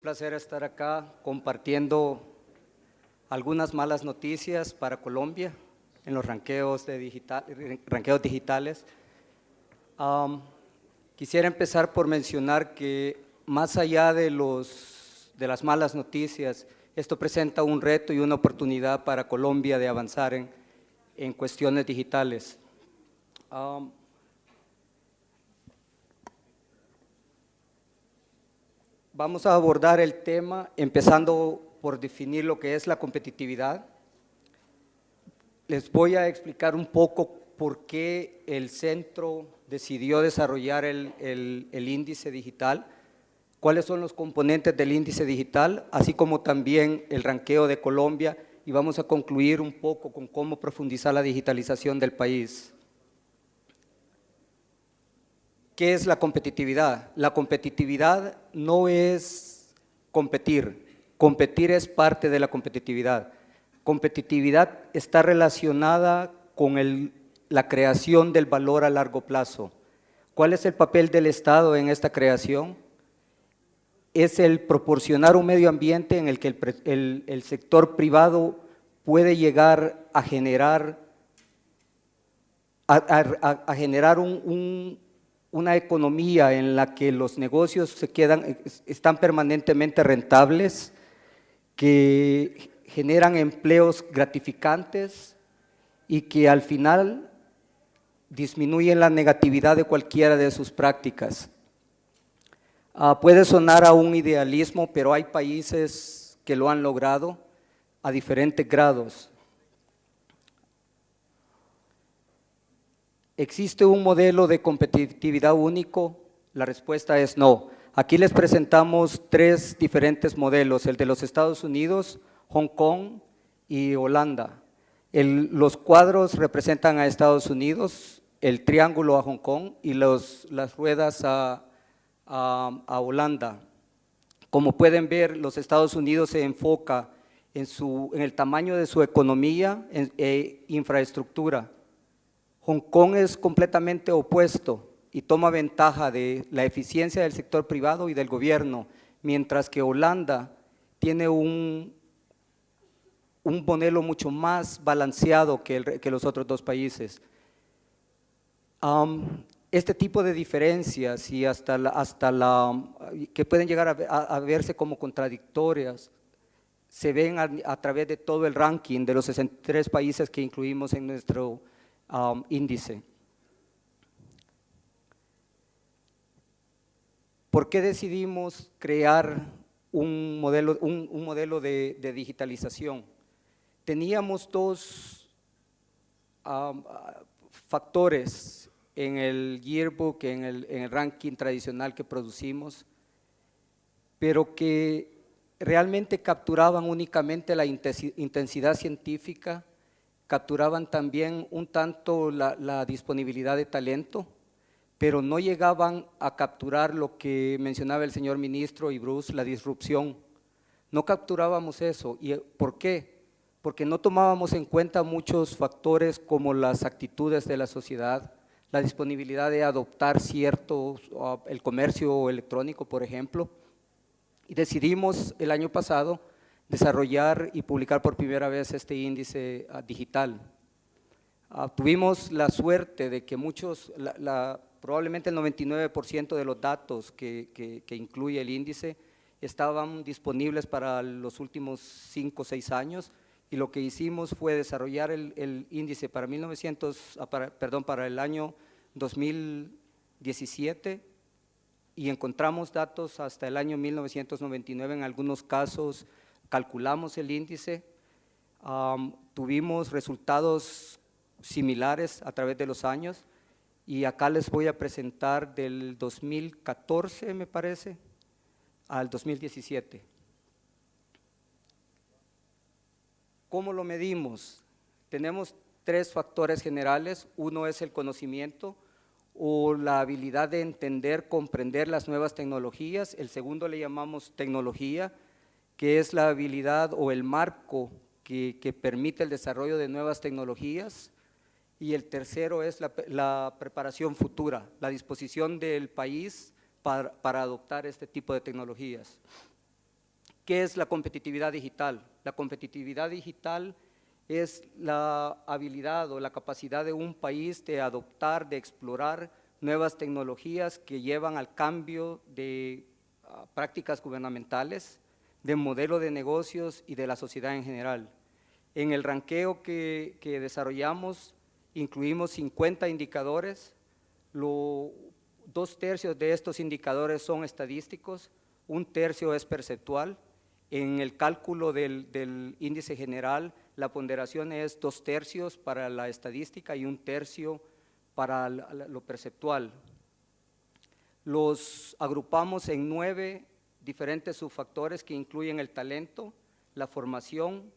Placer estar acá compartiendo algunas malas noticias para Colombia en los ranqueos digitales. Quisiera empezar por mencionar que más allá de las malas noticias, esto presenta un reto y una oportunidad para Colombia de avanzar en cuestiones digitales. Vamos a abordar el tema empezando por definir lo que es la competitividad. Les voy a explicar un poco por qué el centro decidió desarrollar el índice digital, cuáles son los componentes del índice digital, así como también el ranqueo de Colombia, y vamos a concluir un poco con cómo profundizar la digitalización del país. ¿Qué es la competitividad? La competitividad no es competir, competir es parte de la competitividad. Competitividad está relacionada con la creación del valor a largo plazo. ¿Cuál es el papel del Estado en esta creación? Es el proporcionar un medio ambiente en el que el sector privado puede llegar a generar, una economía en la que los negocios están permanentemente rentables, que generan empleos gratificantes y que al final disminuyen la negatividad de cualquiera de sus prácticas. Puede sonar a un idealismo, pero hay países que lo han logrado a diferentes grados. ¿Existe un modelo de competitividad único? La respuesta es no. Aquí les presentamos tres diferentes modelos, el de los Estados Unidos, Hong Kong y Holanda. Los cuadros representan a Estados Unidos, el triángulo a Hong Kong y las ruedas a Holanda. Como pueden ver, los Estados Unidos se enfoca en el tamaño de su economía e infraestructura. Hong Kong es completamente opuesto y toma ventaja de la eficiencia del sector privado y del gobierno, mientras que Holanda tiene un modelo mucho más balanceado que los otros dos países. Este tipo de diferencias y que pueden llegar a verse como contradictorias, se ven a través de todo el ranking de los 63 países que incluimos en nuestro índice. ¿Por qué decidimos crear un modelo de digitalización? Teníamos dos factores en el yearbook, en el ranking tradicional que producimos, pero que realmente capturaban únicamente la intensidad científica, capturaban también un tanto la disponibilidad de talento, pero no llegaban a capturar lo que mencionaba el señor ministro y Bruce, la disrupción. No capturábamos eso. ¿Y por qué? Porque no tomábamos en cuenta muchos factores como las actitudes de la sociedad, la disponibilidad de adoptar el comercio electrónico, por ejemplo, y decidimos el año pasado desarrollar y publicar por primera vez este índice digital. Tuvimos la suerte de que probablemente el 99% de los datos que incluye el índice estaban disponibles para los últimos 5 o 6 años, y lo que hicimos fue desarrollar el índice para el año 2017, y encontramos datos hasta el año 1999, en algunos casos calculamos el índice, tuvimos resultados similares a través de los años, y acá les voy a presentar del 2014, me parece, al 2017. ¿Cómo lo medimos? Tenemos 3 factores generales. Uno es el conocimiento o la habilidad de entender, comprender las nuevas tecnologías. El segundo le llamamos tecnología, que es la habilidad o el marco que permite el desarrollo de nuevas tecnologías. Y el tercero es la preparación futura, la disposición del país para adoptar este tipo de tecnologías. ¿Qué es la competitividad digital? La competitividad digital es la habilidad o la capacidad de un país de adoptar, de explorar nuevas tecnologías que llevan al cambio de prácticas gubernamentales, de modelo de negocios y de la sociedad en general. En el ranqueo que desarrollamos incluimos 50 indicadores, 2/3 de estos indicadores son estadísticos, 1/3 es perceptual. En el cálculo del índice general, la ponderación es 2/3 para la estadística y 1/3 para lo perceptual. Los agrupamos en 9 diferentes subfactores que incluyen el talento, la formación,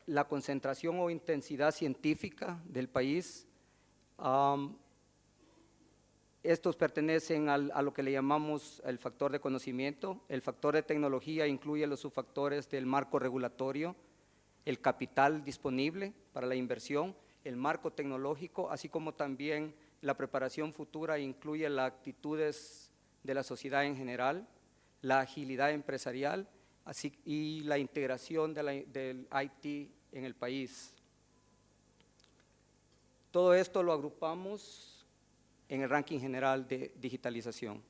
la concentración o intensidad científica del país. Estos pertenecen a lo que le llamamos el factor de conocimiento. El factor de tecnología incluye los subfactores del marco regulatorio, el capital disponible para la inversión, el marco tecnológico, así como también la preparación futura incluye las actitudes de la sociedad en general, la agilidad empresarial y la integración del IT en el país. Todo esto lo agrupamos en el ranking general de digitalización.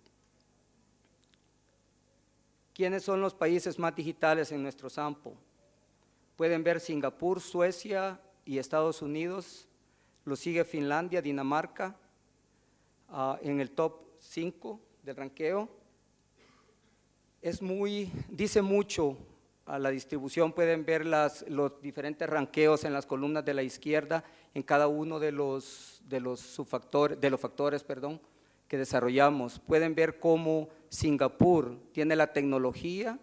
¿Quiénes son los países más digitales en nuestro sampo? Pueden ver Singapur, Suecia y Estados Unidos, lo sigue Finlandia, Dinamarca, en el top 5 del ranqueo. Dice mucho a la distribución, pueden ver los diferentes ranqueos en las columnas de la izquierda en cada uno de los factores que desarrollamos. Pueden ver cómo Singapur tiene la tecnología,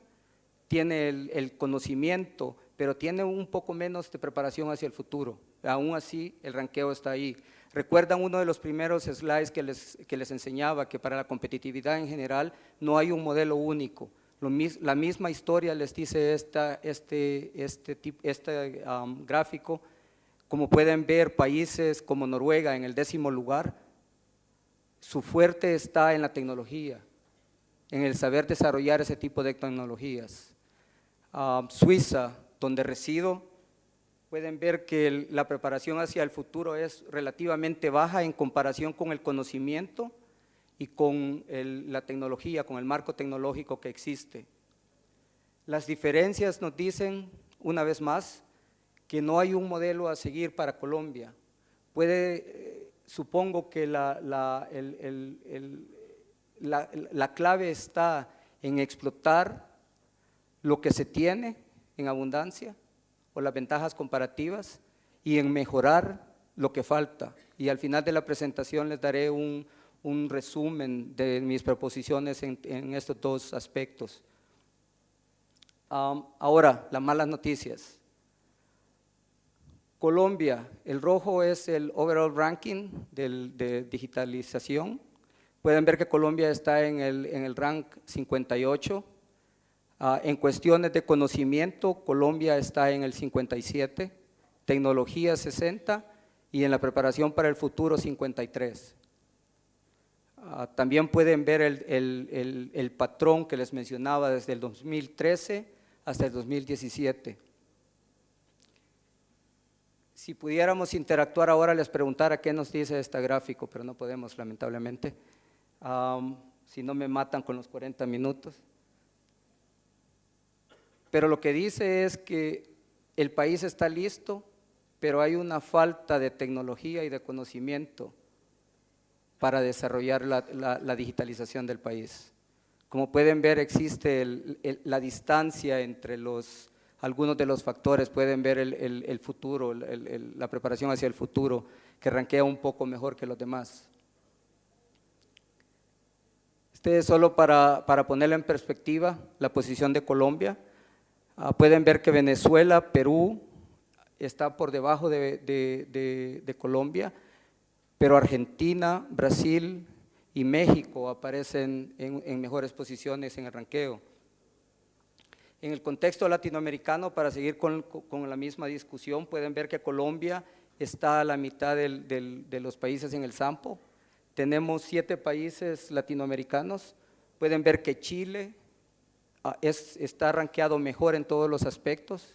tiene el conocimiento, pero tiene un poco menos de preparación hacia el futuro. Aún así, el ranqueo está ahí. ¿Recuerdan uno de los primeros slides que les enseñaba que para la competitividad en general no hay un modelo único? La misma historia les dice este gráfico. Como pueden ver, países como Noruega en el 10º lugar, su fuerte está en la tecnología, en el saber desarrollar ese tipo de tecnologías. Suiza, donde resido, pueden ver que la preparación hacia el futuro es relativamente baja en comparación con el conocimiento y con la tecnología, con el marco tecnológico que existe. Las diferencias nos dicen, una vez más, que no hay un modelo a seguir para Colombia. Supongo que la clave está en explotar lo que se tiene en abundancia o las ventajas comparativas y en mejorar lo que falta. Y al final de la presentación les daré un resumen de mis proposiciones en estos dos aspectos. Ahora, las malas noticias. Colombia, el rojo es el overall ranking de digitalización. Pueden ver que Colombia está en el rank 58. En cuestiones de conocimiento, Colombia está en el 57, tecnología 60 y en la preparación para el futuro 53. También pueden ver el patrón que les mencionaba desde el 2013 hasta el 2017. Si pudiéramos interactuar ahora, les preguntara qué nos dice este gráfico, pero no podemos, lamentablemente. Si no me matan con los 40 minutos. Pero lo que dice es que el país está listo, pero hay una falta de tecnología y de conocimiento para desarrollar la digitalización del país. Como pueden ver, existe la distancia entre algunos de los factores. Pueden ver el futuro, la preparación hacia el futuro, que rankea un poco mejor que los demás. Este es solo para ponerlo en perspectiva la posición de Colombia. Pueden ver que Venezuela, Perú está por debajo de Colombia, pero Argentina, Brasil y México aparecen en mejores posiciones en el ranqueo. En el contexto latinoamericano, para seguir con la misma discusión, pueden ver que Colombia está a la mitad de los países en el sampo. Tenemos 7 países latinoamericanos. Pueden ver que Chile, está rankeado mejor en todos los aspectos.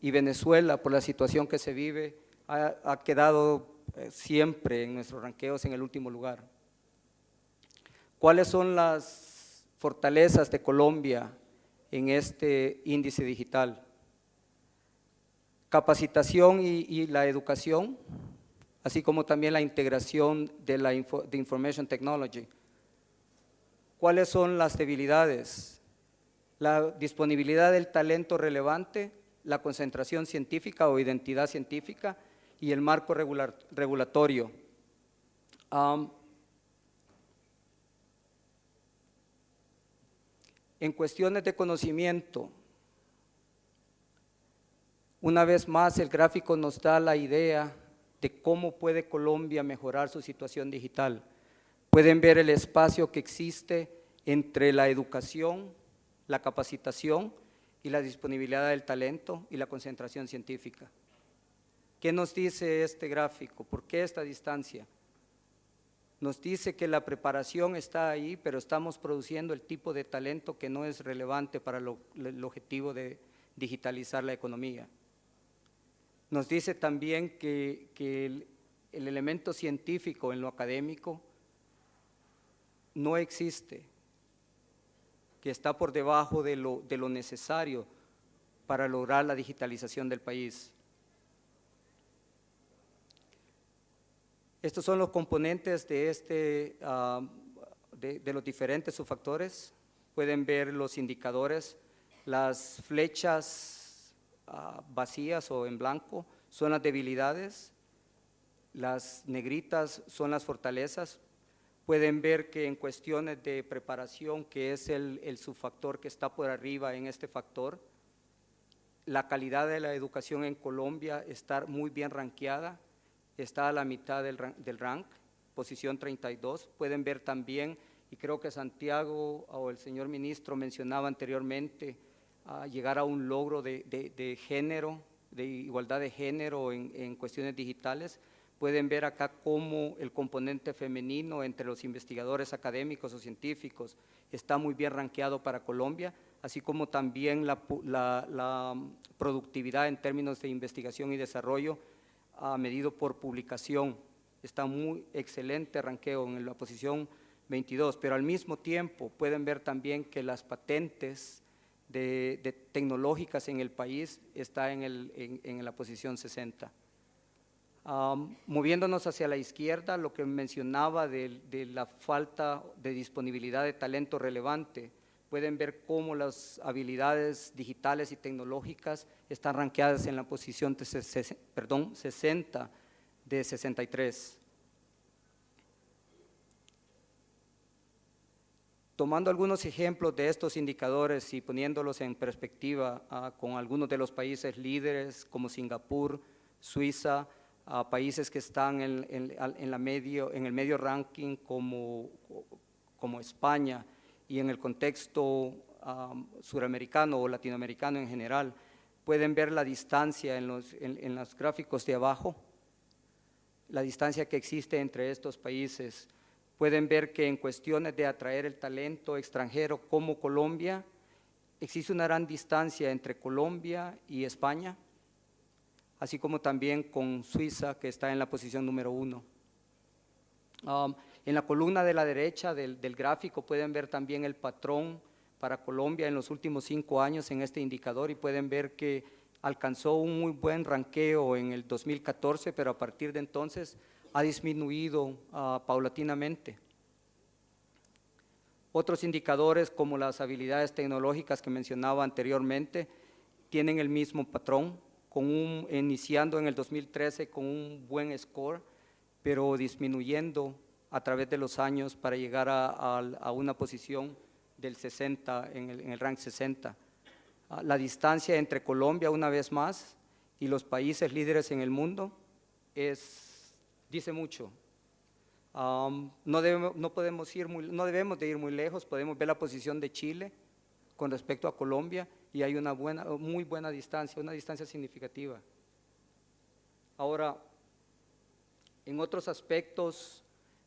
Y Venezuela, por la situación que se vive, ha quedado siempre en nuestros ranqueos en el último lugar. ¿Cuáles son las fortalezas de Colombia en este índice digital? Capacitación y la educación, así como también la integración de Information Technology. ¿Cuáles son las debilidades? La disponibilidad del talento relevante, la concentración científica o identidad científica y el marco regulatorio. En cuestiones de conocimiento, una vez más el gráfico nos da la idea de cómo puede Colombia mejorar su situación digital. Pueden ver el espacio que existe entre la educación, la capacitación y la disponibilidad del talento y la concentración científica. ¿Qué nos dice este gráfico? ¿Por qué esta distancia? Nos dice que la preparación está ahí, pero estamos produciendo el tipo de talento que no es relevante para el objetivo de digitalizar la economía. Nos dice también que el elemento científico en lo académico no existe, que está por debajo de lo necesario para lograr la digitalización del país. Estos son los componentes de los diferentes subfactores. Pueden ver los indicadores, las flechas vacías o en blanco son las debilidades, las negritas son las fortalezas. Pueden ver que en cuestiones de preparación, que es el subfactor que está por arriba en este factor, la calidad de la educación en Colombia está muy bien rankeada, está a la mitad del rank, posición 32. Pueden ver también, y creo que Santiago o el señor ministro mencionaba anteriormente, llegar a un logro de género, de igualdad de género en cuestiones digitales. Pueden ver acá cómo el componente femenino entre los investigadores académicos o científicos está muy bien rankeado para Colombia, así como también la productividad en términos de investigación y desarrollo medido por publicación. Está muy excelente ranqueo en la posición 22, pero al mismo tiempo pueden ver también que las patentes tecnológicas en el país está en la posición 60. Moviéndonos hacia la izquierda, lo que mencionaba de la falta de disponibilidad de talento relevante, pueden ver cómo las habilidades digitales y tecnológicas están rankeadas en la posición 60 de 63. Tomando algunos ejemplos de estos indicadores y poniéndolos en perspectiva con algunos de los países líderes como Singapur, Suiza, países que están en el medio ranking como España, y en el contexto suramericano o latinoamericano en general, pueden ver la distancia en los gráficos de abajo, la distancia que existe entre estos países. Pueden ver que en cuestiones de atraer el talento extranjero como Colombia, existe una gran distancia entre Colombia y España, así como también con Suiza, que está en la posición número 1. En la columna de la derecha del gráfico pueden ver también el patrón para Colombia en los últimos 5 años en este indicador, y pueden ver que alcanzó un muy buen ranqueo en el 2014, pero a partir de entonces ha disminuido paulatinamente. Otros indicadores como las habilidades tecnológicas que mencionaba anteriormente tienen el mismo patrón, iniciando en el 2013 con un buen score, pero disminuyendo a través de los años para llegar a una posición del 60, en el rank 60. La distancia entre Colombia, una vez más, y los países líderes en el mundo dice mucho. No debemos de ir muy lejos. Podemos ver la posición de Chile con respecto a Colombia, y hay una muy buena distancia, una distancia significativa. Ahora, en otros aspectos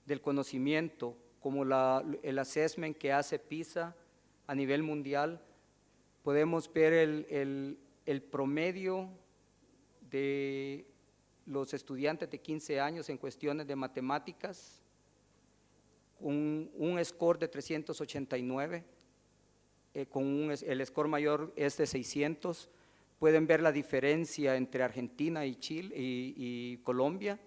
del conocimiento, como el assessment que hace PISA, a nivel mundial, podemos ver el promedio de los estudiantes de 15 años en cuestiones de matemáticas, un score de 389, el score mayor es de 600. Pueden ver la diferencia entre Argentina y Chile y Colombia,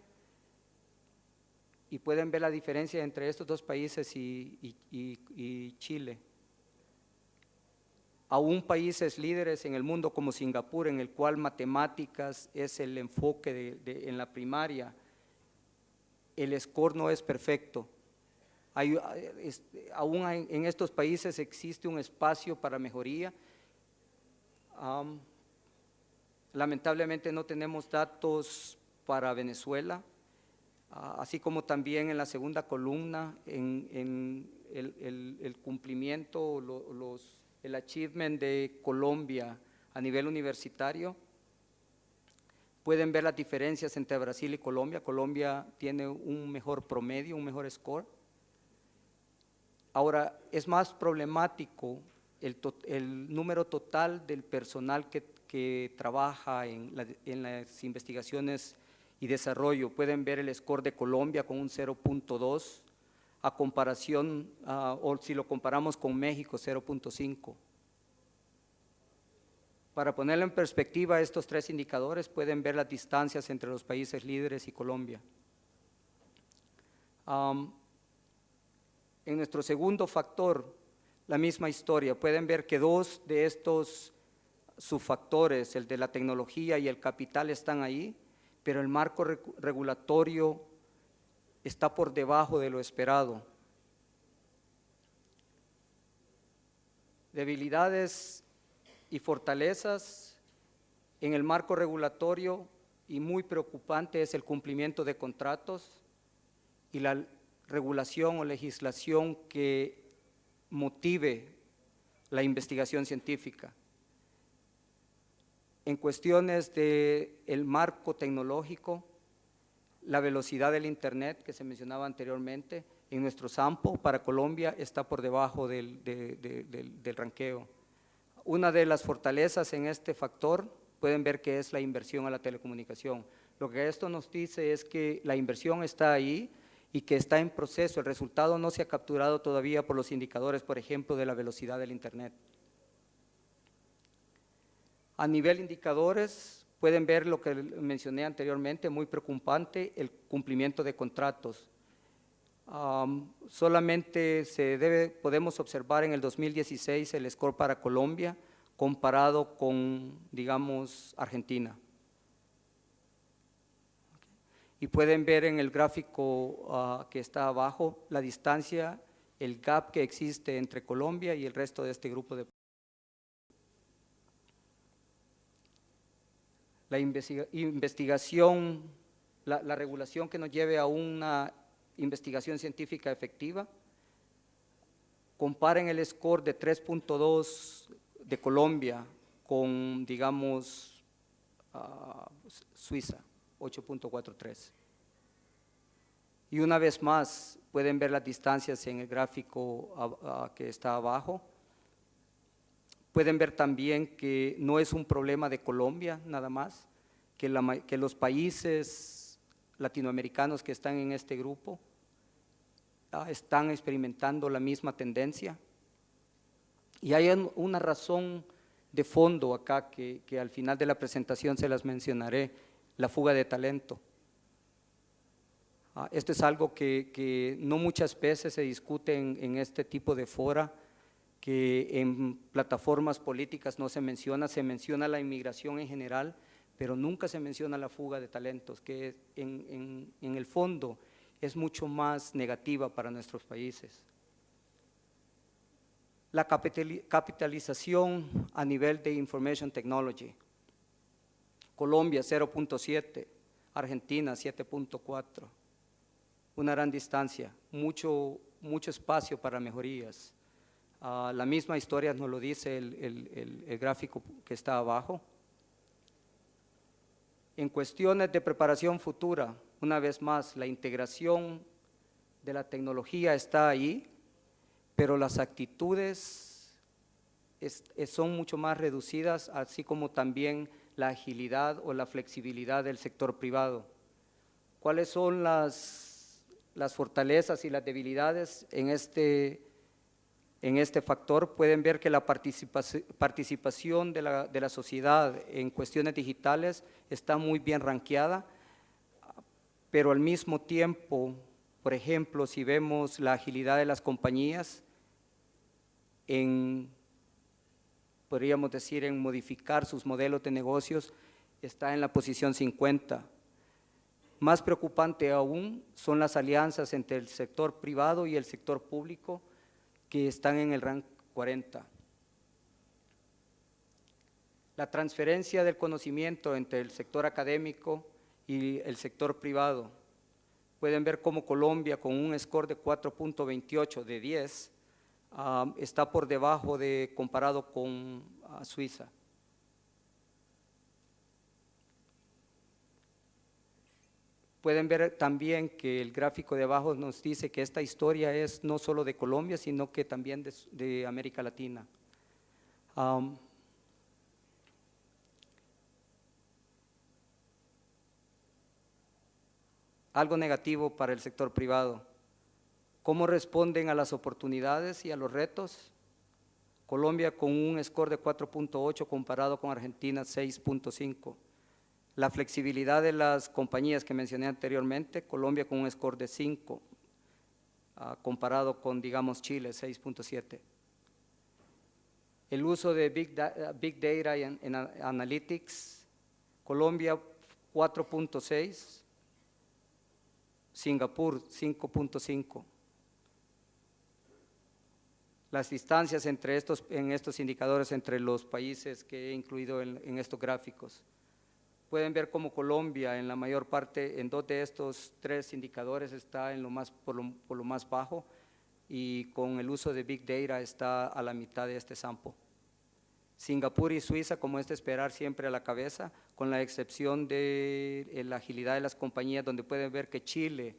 y pueden ver la diferencia entre estos dos países y Chile. Aún países líderes en el mundo como Singapur, en el cual matemáticas es el enfoque en la primaria, el score no es perfecto. Aún en estos países existe un espacio para mejoría. Lamentablemente no tenemos datos para Venezuela, así como también en la segunda columna, en el cumplimiento, el achievement de Colombia a nivel universitario. Pueden ver las diferencias entre Brasil y Colombia. Colombia tiene un mejor promedio, un mejor score. Ahora, es más problemático el número total del personal que trabaja en las investigaciones y desarrollo. Pueden ver el score de Colombia con un 0.2, a comparación, o si lo comparamos con México, 0.5. Para ponerlo en perspectiva, estos tres indicadores pueden ver las distancias entre los países líderes y Colombia. En nuestro segundo factor, la misma historia. Pueden ver que dos de estos subfactores, el de la tecnología y el capital, están ahí, pero el marco regulatorio está por debajo de lo esperado. Debilidades y fortalezas en el marco regulatorio, y muy preocupante es el cumplimiento de contratos y la regulación o legislación que motive la investigación científica. En cuestiones del marco tecnológico, la velocidad del Internet que se mencionaba anteriormente, en nuestro sampo para Colombia está por debajo del ranqueo. Una de las fortalezas en este factor pueden ver que es la inversión a la telecomunicación. Lo que esto nos dice es que la inversión está ahí y que está en proceso. El resultado no se ha capturado todavía por los indicadores, por ejemplo, de la velocidad del Internet. A nivel indicadores, pueden ver lo que mencioné anteriormente, muy preocupante, el cumplimiento de contratos. Solamente podemos observar en el 2016 el score para Colombia comparado con, digamos, Argentina. Y pueden ver en el gráfico que está abajo la distancia, el gap que existe entre Colombia y el resto de este grupo de. La investigación, la regulación que nos lleve a una investigación científica efectiva. Comparen el score de 3.2 de Colombia con, digamos, Suiza, 8.43. Y una vez más, pueden ver las distancias en el gráfico que está abajo. Pueden ver también que no es un problema de Colombia nada más, que los países latinoamericanos que están en este grupo están experimentando la misma tendencia. Y hay una razón de fondo acá que al final de la presentación se las mencionaré: la fuga de talento. Esto es algo que no muchas veces se discute en este tipo de fora, que en plataformas políticas no se menciona la inmigración en general, pero nunca se menciona la fuga de talentos, que en el fondo es mucho más negativa para nuestros países. La capitalización a nivel de Information Technology. Colombia 0.7, Argentina 7.4, una gran distancia, mucho espacio para mejorías. La misma historia nos lo dice el gráfico que está abajo. En cuestiones de preparación futura, una vez más, la integración de la tecnología está ahí, pero las actitudes son mucho más reducidas, así como también la agilidad o la flexibilidad del sector privado. ¿Cuáles son las fortalezas y las debilidades en este factor? Pueden ver que la participación de la sociedad en cuestiones digitales está muy bien ranqueada, pero al mismo tiempo, por ejemplo, si vemos la agilidad de las compañías podríamos decir, en modificar sus modelos de negocios, está en la posición 50. Más preocupante aún son las alianzas entre el sector privado y el sector público, que están en el rank 40. La transferencia del conocimiento entre el sector académico y el sector privado. Pueden ver cómo Colombia, con un score de 4.28 de 10, está por debajo comparado con Suiza. Pueden ver también que el gráfico de abajo nos dice que esta historia es no solo de Colombia, sino que también de América Latina. Algo negativo para el sector privado. ¿Cómo responden a las oportunidades y a los retos? Colombia con un score de 4.8 comparado con Argentina 6.5. La flexibilidad de las compañías que mencioné anteriormente, Colombia con un score de 5, comparado con, digamos, Chile 6.7. El uso de Big Data en Analytics, Colombia 4.6, Singapur 5.5. Las distancias en estos indicadores entre los países que he incluido en estos gráficos. Pueden ver cómo Colombia en la mayor parte, en 2 de estos 3 indicadores está por lo más bajo, y con el uso de Big Data está a la mitad de este sample. Singapur y Suiza, como es de esperar, siempre a la cabeza, con la excepción de la agilidad de las compañías, donde pueden ver que Chile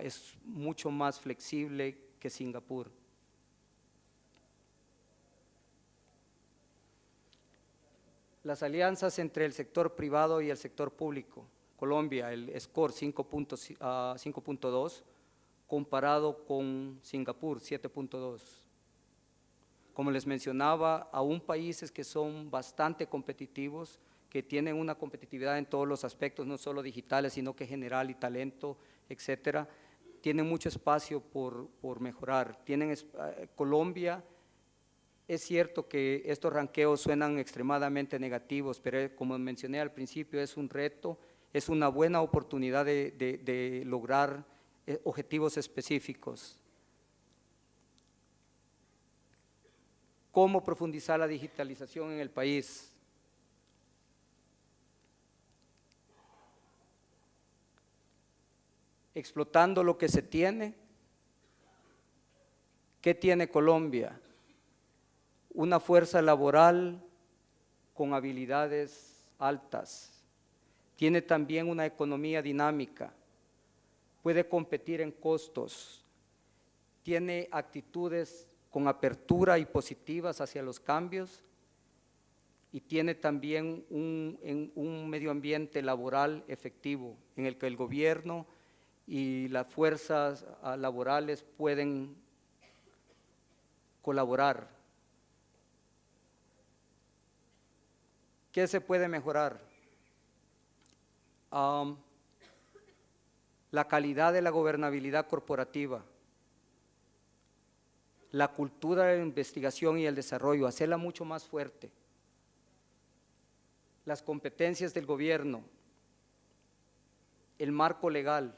es mucho más flexible que Singapur. Las alianzas entre el sector privado y el sector público. Colombia, el score 5.2, comparado con Singapur 7.2. Como les mencionaba, aún países que son bastante competitivos, que tienen una competitividad en todos los aspectos, no solo digitales, sino que general y talento, etcétera, tienen mucho espacio por mejorar. Colombia, es cierto que estos ranqueos suenan extremadamente negativos, pero como mencioné al principio, es un reto, es una buena oportunidad de lograr objetivos específicos. ¿Cómo profundizar la digitalización en el país? Explotando lo que se tiene. ¿Qué tiene Colombia? Una fuerza laboral con habilidades altas. Tiene también una economía dinámica. Puede competir en costos. Tiene actitudes con apertura y positivas hacia los cambios, y tiene también un medio ambiente laboral efectivo en el que el gobierno y las fuerzas laborales pueden colaborar. ¿Qué se puede mejorar? La calidad de la gobernabilidad corporativa, la cultura de la investigación y el desarrollo, hacerla mucho más fuerte, las competencias del gobierno, el marco legal,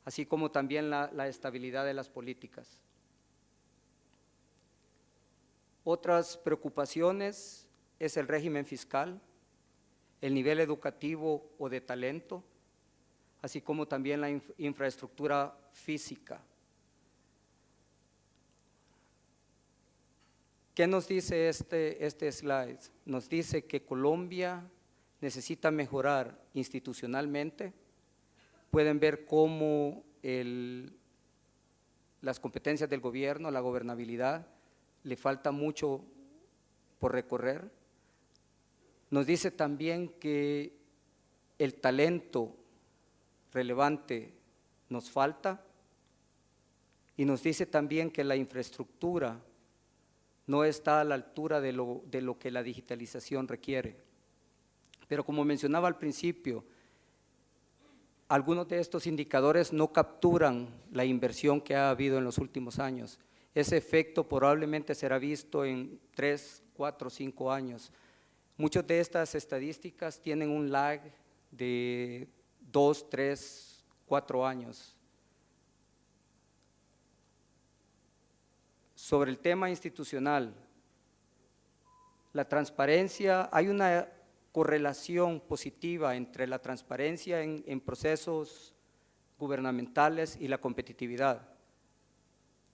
así como también la estabilidad de las políticas. Otras preocupaciones es el régimen fiscal, el nivel educativo o de talento, así como también la infraestructura física. ¿Qué nos dice este slide? Nos dice que Colombia necesita mejorar institucionalmente. Pueden ver cómo las competencias del gobierno, la gobernabilidad, le falta mucho por recorrer. Nos dice también que el talento relevante nos falta y nos dice también que la infraestructura no está a la altura de lo que la digitalización requiere. Pero como mencionaba al principio, algunos de estos indicadores no capturan la inversión que ha habido en los últimos años. Ese efecto probablemente será visto en 3, 4, 5 años. Muchas de estas estadísticas tienen un lag de 2, 3, 4 años. Sobre el tema institucional, la transparencia, hay una correlación positiva entre la transparencia en procesos gubernamentales y la competitividad.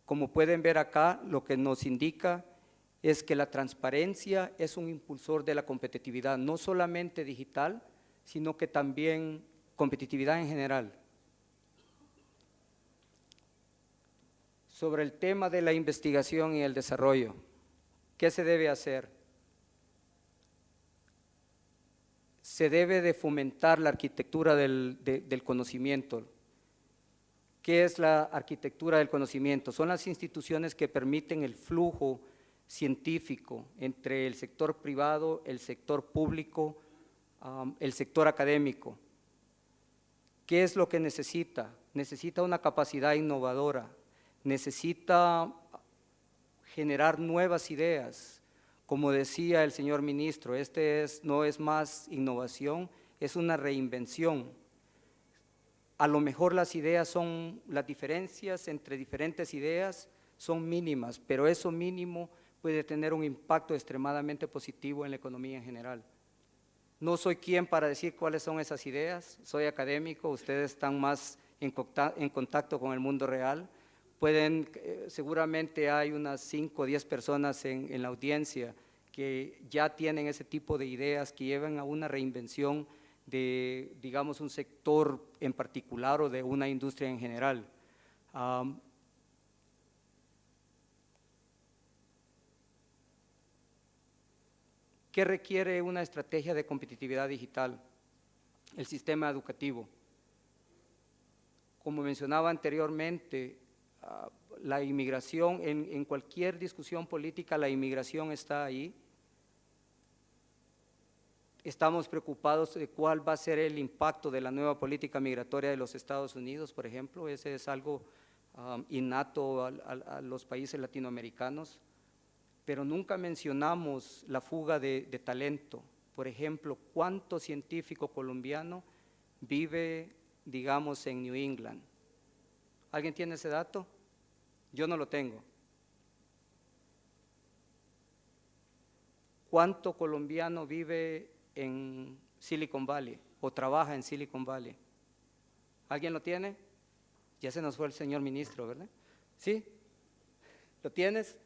Como pueden ver acá, lo que nos indica es que la transparencia es un impulsor de la competitividad, no solamente digital, sino que también competitividad en general. Sobre el tema de la investigación y el desarrollo, ¿qué se debe hacer? Se debe de fomentar la arquitectura del conocimiento. ¿Qué es la arquitectura del conocimiento? Son las instituciones que permiten el flujo científico entre el sector privado, el sector público, el sector académico. ¿Qué es lo que necesita? Necesita una capacidad innovadora, necesita generar nuevas ideas. Como decía el señor ministro, no es más innovación, es una reinvención. A lo mejor las diferencias entre diferentes ideas son mínimas, pero eso mínimo puede tener un impacto extremadamente positivo en la economía en general. No soy quien para decir cuáles son esas ideas, soy académico, ustedes están más en contacto con el mundo real. Seguramente hay unas 5 o 10 personas en la audiencia que ya tienen ese tipo de ideas que llevan a una reinvención de, digamos, un sector en particular o de una industria en general. ¿Qué requiere una estrategia de competitividad digital? El sistema educativo. Como mencionaba anteriormente, la inmigración, en cualquier discusión política, la inmigración está ahí. Estamos preocupados de cuál va a ser el impacto de la nueva política migratoria de los Estados Unidos, por ejemplo. Ese es algo innato a los países latinoamericanos, pero nunca mencionamos la fuga de talento. Por ejemplo, ¿cuánto científico colombiano vive, digamos, en New England? ¿Alguien tiene ese dato? Yo no lo tengo. ¿Cuánto colombiano vive en Silicon Valley o trabaja en Silicon Valley? ¿Alguien lo tiene? Ya se nos fue el señor ministro, ¿verdad? ¿Sí? ¿Lo tienes?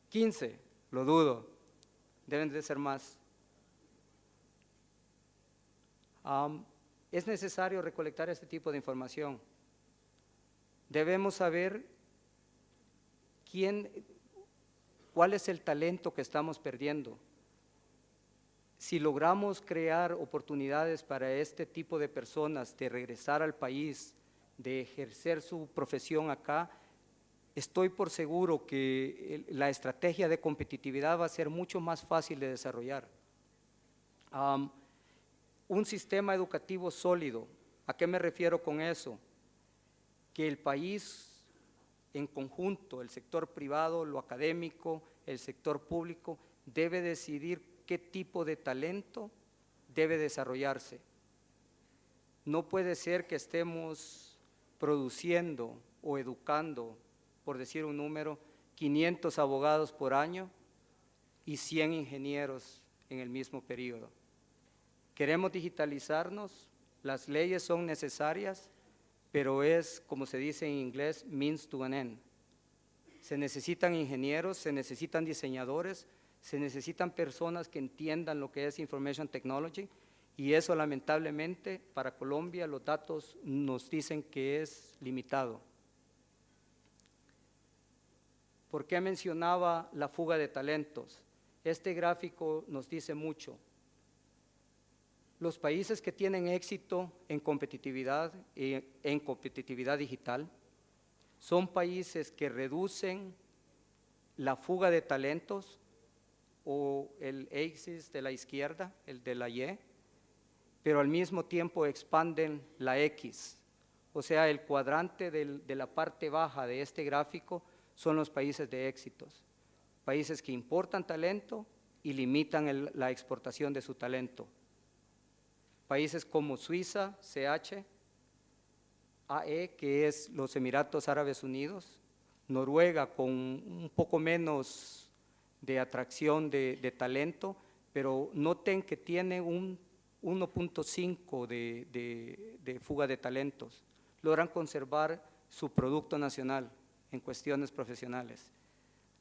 15, lo dudo, deben de ser más. Es necesario recolectar este tipo de información. Debemos saber cuál es el talento que estamos perdiendo. Si logramos crear oportunidades para este tipo de personas de regresar al país, de ejercer su profesión acá, estoy por seguro que la estrategia de competitividad va a ser mucho más fácil de desarrollar. Un sistema educativo sólido, ¿a qué me refiero con eso? Que el país en conjunto, el sector privado, lo académico, el sector público, debe decidir qué tipo de talento debe desarrollarse. No puede ser que estemos produciendo o educando, por decir un número, 500 abogados por año y 100 ingenieros en el mismo periodo. Queremos digitalizarnos, las leyes son necesarias, pero es, como se dice en inglés, means to an end. Se necesitan ingenieros, se necesitan diseñadores, se necesitan personas que entiendan lo que es Information Technology, y eso lamentablemente para Colombia los datos nos dicen que es limitado. ¿Por qué mencionaba la fuga de talentos? Este gráfico nos dice mucho. Los países que tienen éxito en competitividad digital son países que reducen la fuga de talentos o el axis de la izquierda, el de la Y, pero al mismo tiempo expanden la X. O sea, el cuadrante de la parte baja de este gráfico son los países de éxitos, países que importan talento y limitan la exportación de su talento. Países como Suiza, CH, AE, que es los Emiratos Árabes Unidos, Noruega con un poco menos de atracción de talento, pero noten que tiene un 1.5 de fuga de talentos. Logran conservar su producto nacional en cuestiones profesionales.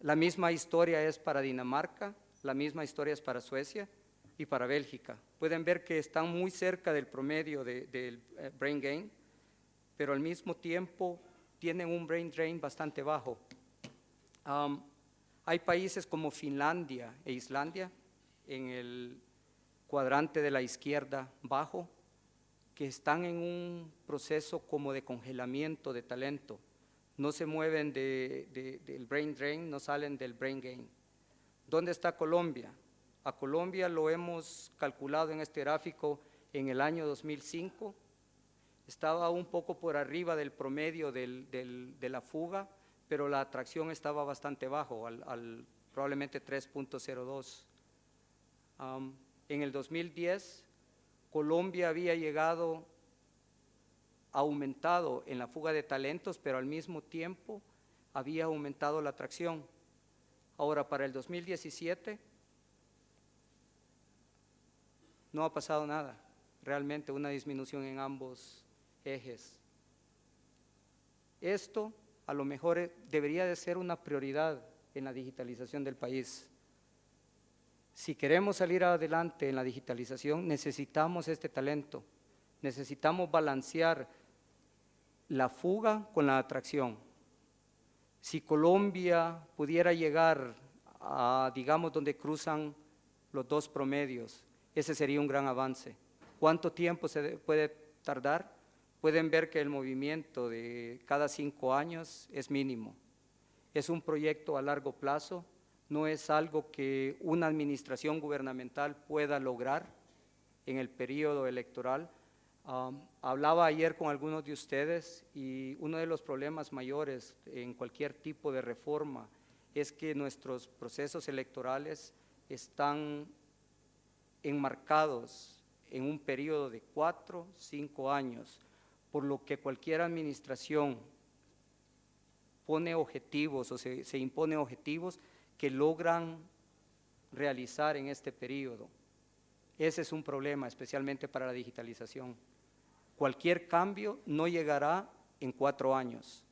La misma historia es para Dinamarca, la misma historia es para Suecia y para Bélgica. Pueden ver que están muy cerca del promedio del brain gain, pero al mismo tiempo tienen un brain drain bastante bajo. Hay países como Finlandia e Islandia en el cuadrante de la izquierda bajo que están en un proceso como de congelamiento de talento. No se mueven del brain drain, no salen del brain gain. ¿Dónde está Colombia? A Colombia lo hemos calculado en este gráfico en el año 2005, estaba un poco por arriba del promedio de la fuga, pero la atracción estaba bastante bajo, probablemente 3.02. En el 2010, Colombia había aumentado en la fuga de talentos, pero al mismo tiempo había aumentado la atracción. Ahora, para el 2017, no ha pasado nada, realmente una disminución en ambos ejes. Esto a lo mejor debería de ser una prioridad en la digitalización del país. Si queremos salir adelante en la digitalización, necesitamos este talento, necesitamos balancear la fuga con la atracción. Si Colombia pudiera llegar a, digamos, donde cruzan los dos promedios, ese sería un gran avance. ¿Cuánto tiempo se puede tardar? Pueden ver que el movimiento de cada 5 años es mínimo. Es un proyecto a largo plazo, no es algo que una administración gubernamental pueda lograr en el periodo electoral. Hablaba ayer con algunos de ustedes y uno de los problemas mayores en cualquier tipo de reforma es que nuestros procesos electorales están enmarcados en un periodo de 4, 5 años, por lo que cualquier administración pone objetivos o se impone objetivos que logran realizar en este periodo. Ese es un problema, especialmente para la digitalización. Cualquier cambio no llegará en 4 años.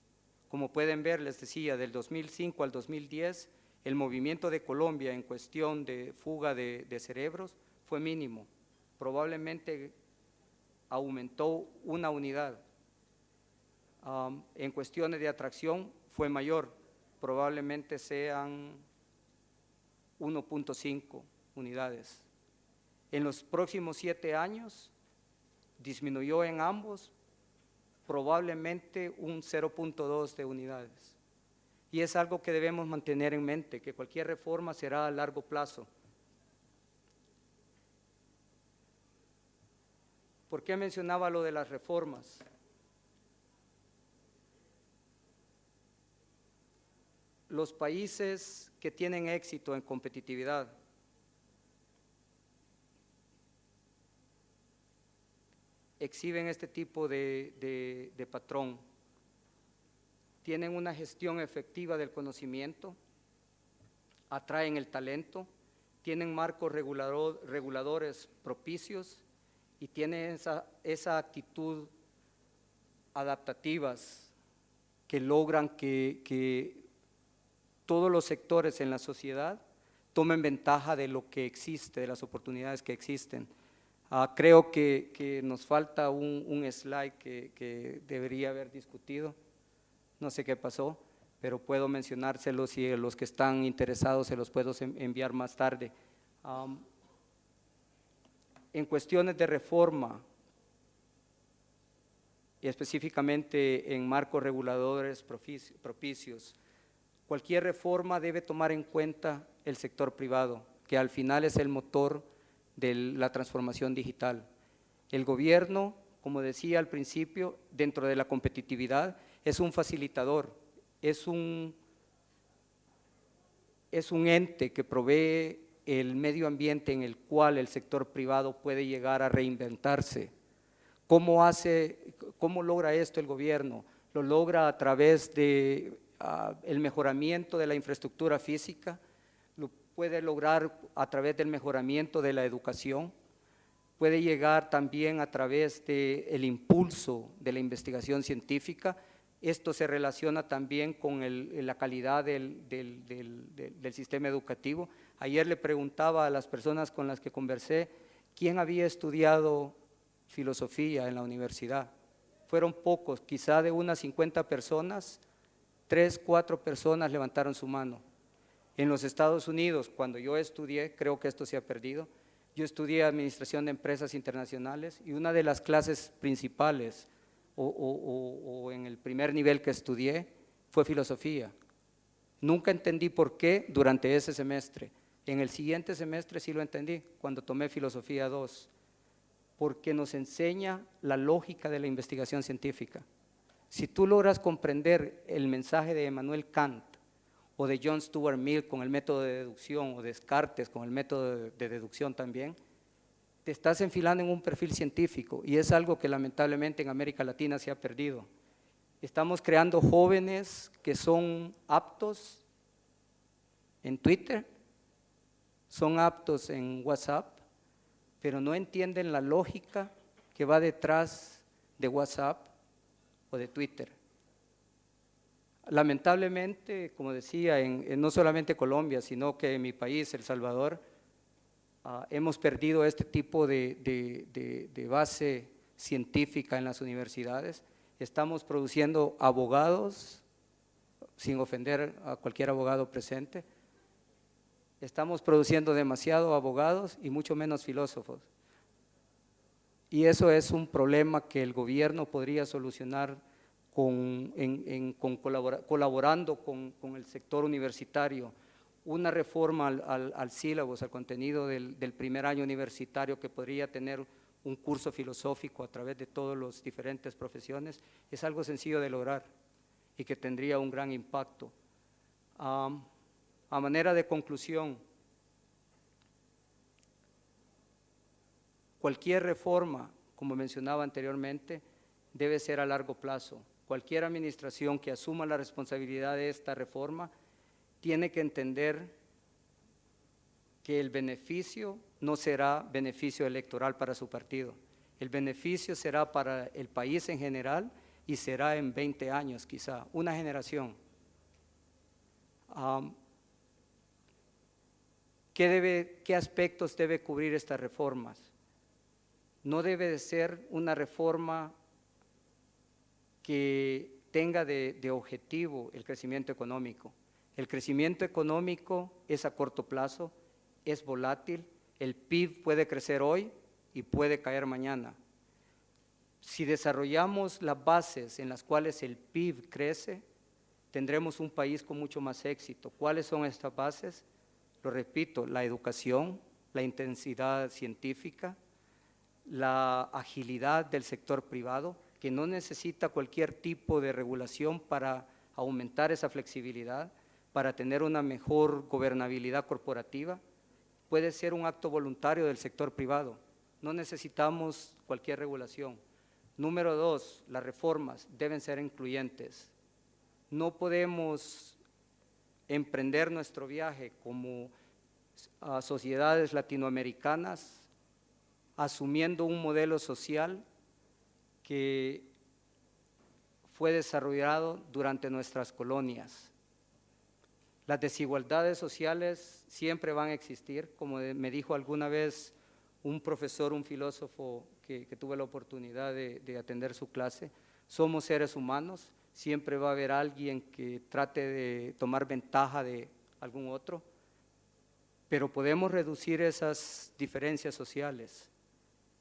Como pueden ver, les decía, del 2005 al 2010, el movimiento de Colombia en cuestión de fuga de cerebros fue mínimo. Probablemente aumentó una unidad. En cuestiones de atracción fue mayor, probablemente sean 1.5 unidades. En los próximos 7 años disminuyó en ambos probablemente un 0.2 de unidades. Y es algo que debemos mantener en mente, que cualquier reforma será a largo plazo. ¿Por qué mencionaba lo de las reformas? Los países que tienen éxito en competitividad exhiben este tipo de patrón. Tienen una gestión efectiva del conocimiento, atraen el talento, tienen marcos reguladores propicios y tienen esa actitud adaptativas que logran que todos los sectores en la sociedad tomen ventaja de lo que existe, de las oportunidades que existen. Creo que nos falta un slide que debería haber discutido, no sé qué pasó, pero puedo mencionárselos y los que están interesados se los puedo enviar más tarde. En cuestiones de reforma, y específicamente en marcos reguladores propicios, cualquier reforma debe tomar en cuenta el sector privado, que al final es el motor de la transformación digital. El gobierno, como decía al principio, dentro de la competitividad, es un facilitador, es un ente que provee el medio ambiente en el cual el sector privado puede llegar a reinventarse. ¿Cómo logra esto el gobierno? Lo logra a través de el mejoramiento de la infraestructura física, lo puede lograr a través del mejoramiento de la educación, puede llegar también a través del impulso de la investigación científica. Esto se relaciona también con la calidad del sistema educativo. Ayer le preguntaba a las personas con las que conversé, ¿quién había estudiado filosofía en la universidad? Fueron pocos, quizá de unas 50 personas, 3, 4 personas levantaron su mano. En los Estados Unidos, cuando yo estudié, creo que esto se ha perdido, yo estudié Administración de Empresas Internacionales y una de las clases principales o en el primer nivel que estudié fue filosofía. Nunca entendí por qué durante ese semestre. En el siguiente semestre sí lo entendí, cuando tomé Filosofía 2, porque nos enseña la lógica de la investigación científica. Si tú logras comprender el mensaje de Emmanuel Kant o de John Stuart Mill con el método de deducción o Descartes con el método de deducción también, te estás enfilando en un perfil científico y es algo que lamentablemente en América Latina se ha perdido. Estamos creando jóvenes que son aptos en Twitter, son aptos en WhatsApp, pero no entienden la lógica que va detrás de WhatsApp o de Twitter. Lamentablemente, como decía, no solamente Colombia, sino que en mi país, El Salvador, hemos perdido este tipo de base científica en las universidades. Estamos produciendo abogados, sin ofender a cualquier abogado presente, estamos produciendo demasiado abogados y mucho menos filósofos. Y eso es un problema que el gobierno podría solucionar colaborando con el sector universitario. Una reforma al sílabus, al contenido del primer año universitario, que podría tener un curso filosófico a través de todas las diferentes profesiones, es algo sencillo de lograr y que tendría un gran impacto. A manera de conclusión, cualquier reforma, como mencionaba anteriormente, debe ser a largo plazo. Cualquier administración que asuma la responsabilidad de esta reforma tiene que entender que el beneficio no será beneficio electoral para su partido. El beneficio será para el país en general y será en 20 años quizá, una generación. ¿Qué aspectos debe cubrir estas reformas? No debe de ser una reforma que tenga de objetivo el crecimiento económico. El crecimiento económico es a corto plazo, es volátil, el PIB puede crecer hoy y puede caer mañana. Si desarrollamos las bases en las cuales el PIB crece, tendremos un país con mucho más éxito. ¿Cuáles son estas bases? Lo repito, la educación, la intensidad científica, la agilidad del sector privado, que no necesita cualquier tipo de regulación para aumentar esa flexibilidad, para tener una mejor gobernabilidad corporativa. Puede ser un acto voluntario del sector privado, no necesitamos cualquier regulación. Número 2, las reformas deben ser incluyentes. No podemos emprender nuestro viaje como sociedades latinoamericanas asumiendo un modelo social que fue desarrollado durante nuestras colonias. Las desigualdades sociales siempre van a existir, como me dijo alguna vez un profesor, un filósofo que tuve la oportunidad de atender su clase. Somos seres humanos, siempre va a haber alguien que trate de tomar ventaja de algún otro, pero podemos reducir esas diferencias sociales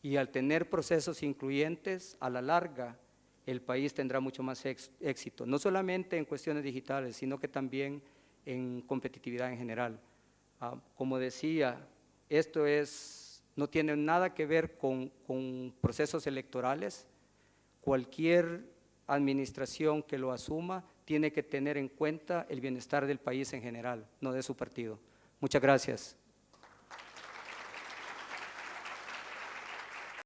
y al tener procesos incluyentes, a la larga, el país tendrá mucho más éxito, no solamente en cuestiones digitales, sino que también en competitividad en general. Como decía, esto no tiene nada que ver con procesos electorales. Cualquier administración que lo asuma tiene que tener en cuenta el bienestar del país en general, no de su partido. Muchas gracias.